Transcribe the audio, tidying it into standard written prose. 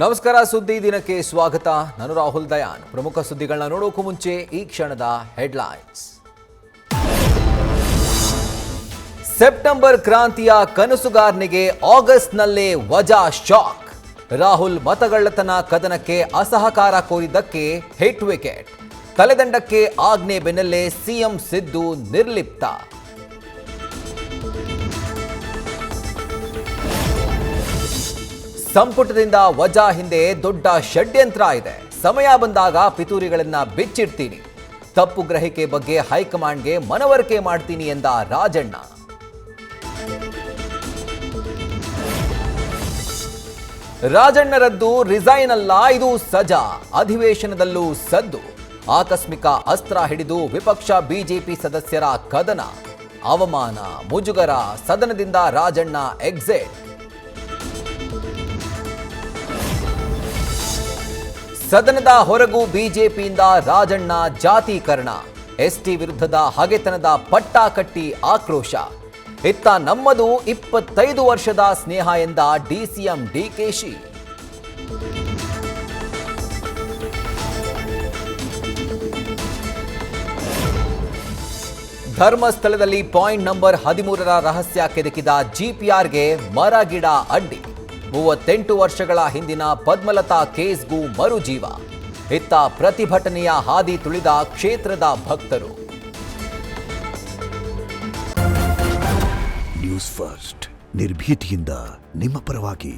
ನಮಸ್ಕಾರ, ಸುದ್ದಿ ದಿನಕ್ಕೆ ಸ್ವಾಗತ. ನಾನು ರಾಹುಲ್ ದಯಾನ್. ಪ್ರಮುಖ ಸುದ್ದಿಗಳನ್ನ ನೋಡೋಕ್ಕೂ ಮುಂಚೆ ಈ ಕ್ಷಣದ ಹೆಡ್ಲೈನ್ಸ್. ಸೆಪ್ಟೆಂಬರ್ ಕ್ರಾಂತಿಯ ಕನಸುಗಾರನಿಗೆ ಆಗಸ್ಟ್ನಲ್ಲೇ ವಜಾ ಶಾಕ್. ರಾಹುಲ್ ಮತಗಳ್ಳತನ ಕದನಕ್ಕೆ ಅಸಹಕಾರ ಕೋರಿದ್ದಕ್ಕೆ ಹಿಟ್ ವಿಕೆಟ್. ತಲೆದಂಡಕ್ಕೆ ಆಜ್ಞೆ ಬೆನ್ನಲ್ಲೇ ಸಿಎಂ ಸಿದ್ದು ನಿರ್ಲಿಪ್ತ. ಸಂಪುಟದಿಂದ ವಜಾ ಹಿಂದೆ ದೊಡ್ಡ ಷಡ್ಯಂತ್ರ ಇದೆ. ಸಮಯ ಬಂದಾಗ ಪಿತೂರಿಗಳನ್ನ ಬಿಚ್ಚಿಡ್ತೀನಿ. ತಪ್ಪು ಗ್ರಹಿಕೆ ಬಗ್ಗೆ ಹೈಕಮಾಂಡ್ಗೆ ಮನವರಿಕೆ ಮಾಡ್ತೀನಿ ಎಂದ ರಾಜಣ್ಣ. ರಾಜಣ್ಣರದ್ದು ರಿಸೈನ್ ಅಲ್ಲ, ಇದು ಸಜಾ. ಅಧಿವೇಶನದಲ್ಲೂ ಸದ್ದು. ಆಕಸ್ಮಿಕ ಅಸ್ತ್ರ ಹಿಡಿದು ವಿಪಕ್ಷ ಬಿಜೆಪಿ ಸದಸ್ಯರ ಕದನ. ಅವಮಾನ, ಮುಜುಗರ, ಸದನದಿಂದ ರಾಜಣ್ಣ ಎಕ್ಸಿಟ್. ಸದನದ ಹೊರಗೂ ಬಿಜೆಪಿಯಿಂದ ರಾಜಣ್ಣ ಜಾತೀಕರಣ. ಎಸ್ಟಿ ವಿರುದ್ಧದ ಹಗೆತನದ ಪಟ್ಟ ಕಟ್ಟಿ ಆಕ್ರೋಶ. ಇತ್ತ ನಮ್ಮದು 25 ವರ್ಷದ ಸ್ನೇಹ ಎಂದ ಡಿಸಿಎಂ ಡಿಕೆಶಿ. ಧರ್ಮಸ್ಥಳದಲ್ಲಿ ಪಾಯಿಂಟ್ ನಂಬರ್ 13ರ ರಹಸ್ಯ ಕೆದಕಿದ ಜಿಪಿಆರ್ಗೆ ಮರಗಿಡ ಅಡ್ಡಿ. 38 ವರ್ಷಗಳ ಹಿಂದಿನ ಪದ್ಮಲತಾ ಕೇಸ್ಗೂ ಮರುಜೀವ. ಇತ್ತ ಪ್ರತಿಭಟನೆಯ ಹಾದಿ ತುಳಿದ ಕ್ಷೇತ್ರದ ಭಕ್ತರು. ನ್ಯೂಸ್ ಫಸ್ಟ್, ನಿರ್ಭೀತಿಯಿಂದ ನಿಮ್ಮ ಪರವಾಗಿ.